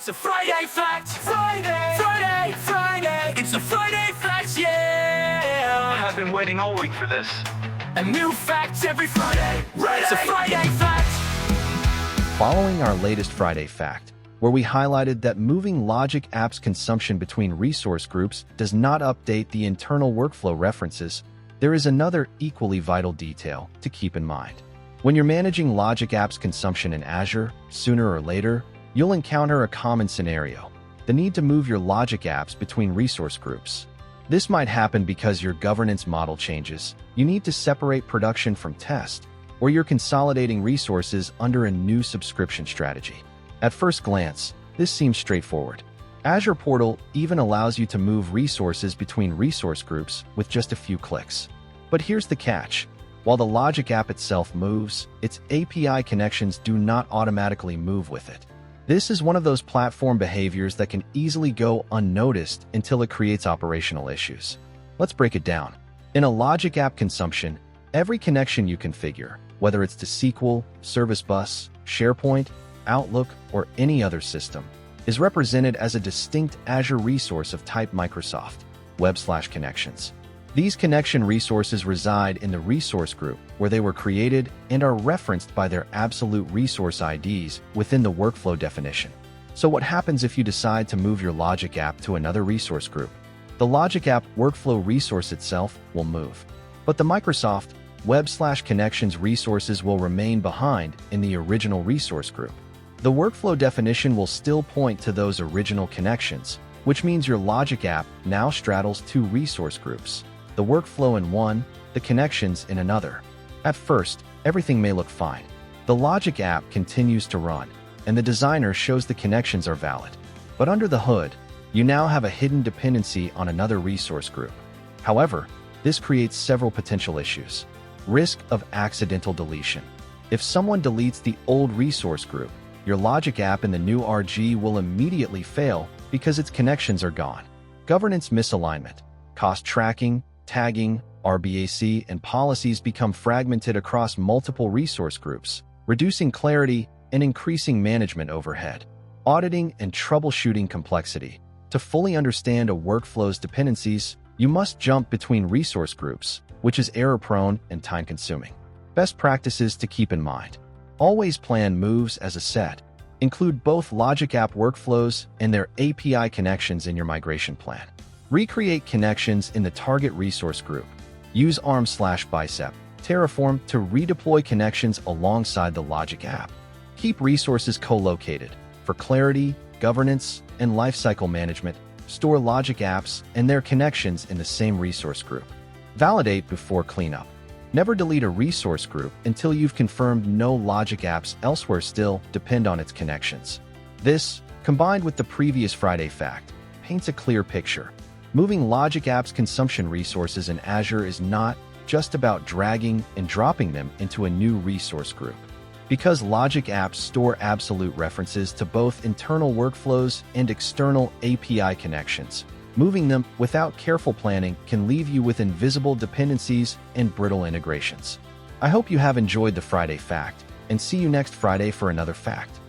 It's a Friday fact. Friday, Friday, Friday. It's a Friday fact, yeah. I've been waiting all week for this. A new fact every Friday. It's a Friday fact. Following our latest Friday fact, where we highlighted that moving Logic App's consumption between resource groups does not update the internal workflow references, there is another equally vital detail to keep in mind. When you're managing Logic App's consumption in Azure, sooner or later, you'll encounter a common scenario: the need to move your Logic Apps between resource groups. This might happen because your governance model changes, you need to separate production from test, or you're consolidating resources under a new subscription strategy. At first glance, this seems straightforward. Azure Portal even allows you to move resources between resource groups with just a few clicks. But here's the catch. While the Logic App itself moves, its API connections do not automatically move with it. This is one of those platform behaviors that can easily go unnoticed until it creates operational issues. Let's break it down. In a Logic App consumption, every connection you configure, whether it's to SQL, Service Bus, SharePoint, Outlook, or any other system, is represented as a distinct Azure resource of type Microsoft Web/Connections. These connection resources reside in the resource group where they were created and are referenced by their absolute resource IDs within the workflow definition. So what happens if you decide to move your Logic App to another resource group? The Logic App workflow resource itself will move, but the Microsoft Web/Connections resources will remain behind in the original resource group. The workflow definition will still point to those original connections, which means your Logic App now straddles two resource groups: the workflow in one, the connections in another. At first, everything may look fine. The Logic App continues to run, and the designer shows the connections are valid. But under the hood, you now have a hidden dependency on another resource group. However, this creates several potential issues. Risk of accidental deletion. If someone deletes the old resource group, your Logic App in the new RG will immediately fail because its connections are gone. Governance misalignment. Cost tracking, tagging, RBAC, and policies become fragmented across multiple resource groups, reducing clarity and increasing management overhead. Auditing and troubleshooting complexity. To fully understand a workflow's dependencies, you must jump between resource groups, which is error-prone and time-consuming. Best practices to keep in mind. Always plan moves as a set. Include both Logic App workflows and their API connections in your migration plan. Recreate connections in the target resource group. Use ARM/Bicep Terraform to redeploy connections alongside the Logic App. Keep resources co-located. For clarity, governance, and lifecycle management, store Logic Apps and their connections in the same resource group. Validate before cleanup. Never delete a resource group until you've confirmed no Logic Apps elsewhere still depend on its connections. This, combined with the previous Friday fact, paints a clear picture. Moving Logic Apps consumption resources in Azure is not just about dragging and dropping them into a new resource group. Because Logic Apps store absolute references to both internal workflows and external API connections, moving them without careful planning can leave you with invisible dependencies and brittle integrations. I hope you have enjoyed the Friday fact, and see you next Friday for another fact.